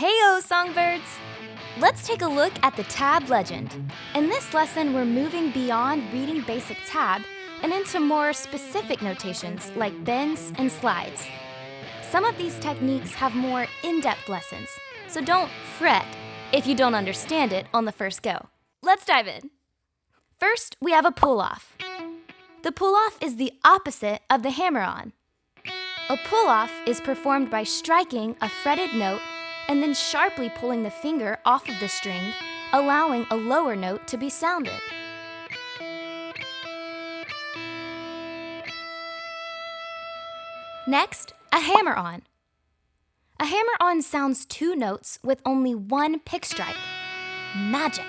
Heyo, Songbirds! Let's take a look at the tab legend. In this lesson, we're moving beyond reading basic tab and into more specific notations like bends and slides. Some of these techniques have more in-depth lessons, so don't fret if you don't understand it on the first go. Let's dive in. First, we have a pull-off. The pull-off is the opposite of the hammer-on. A pull-off is performed by striking a fretted note and then sharply pulling the finger off of the string, allowing a lower note to be sounded. Next, a hammer-on. A hammer-on sounds two notes with only one pick strike. Magic!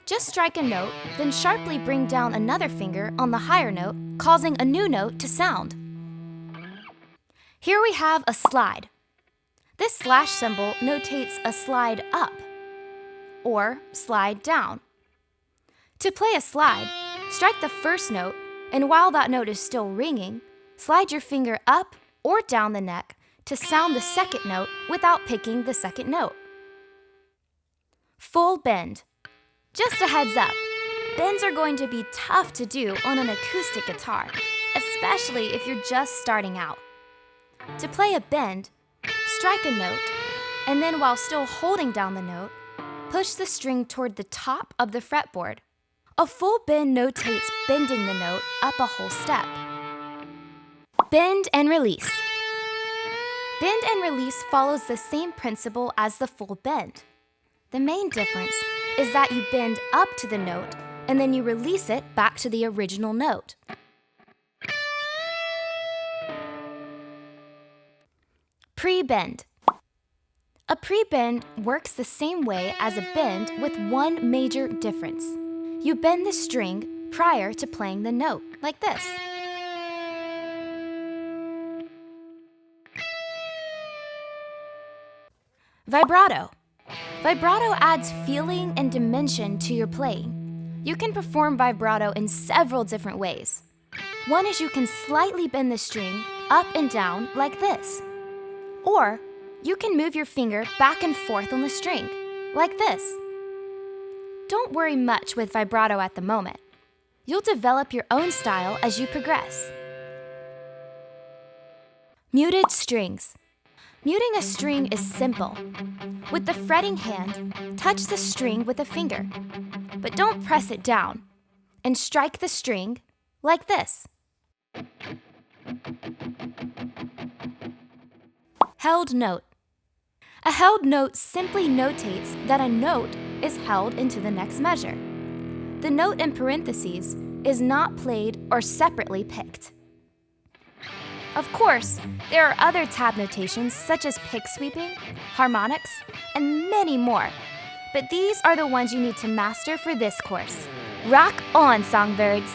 Just strike a note, then sharply bring down another finger on the higher note, causing a new note to sound. Here we have a slide. This slash symbol notates a slide up or slide down. To play a slide, strike the first note, and while that note is still ringing, slide your finger up or down the neck to sound the second note without picking the second note. Full bend. Just a heads up, bends are going to be tough to do on an acoustic guitar, especially if you're just starting out. To play a bend, strike a note, and then while still holding down the note, push the string toward the top of the fretboard. A full bend notates bending the note up a whole step. Bend and release. Bend and release follows the same principle as the full bend. The main difference is that you bend up to the note and then you release it back to the original note. Pre-bend. A pre-bend works the same way as a bend with one major difference. You bend the string prior to playing the note, like this. Vibrato. Vibrato adds feeling and dimension to your playing. You can perform vibrato in several different ways. One is you can slightly bend the string up and down like this. Or you can move your finger back and forth on the string, like this. Don't worry much with vibrato at the moment. You'll develop your own style as you progress. Muted strings. Muting a string is simple. With the fretting hand, touch the string with a finger, but don't press it down, and strike the string like this. Held note. A held note simply notates that a note is held into the next measure. The note in parentheses is not played or separately picked. Of course, there are other tab notations such as pick sweeping, harmonics, and many more, but these are the ones you need to master for this course. Rock on, Songbirds!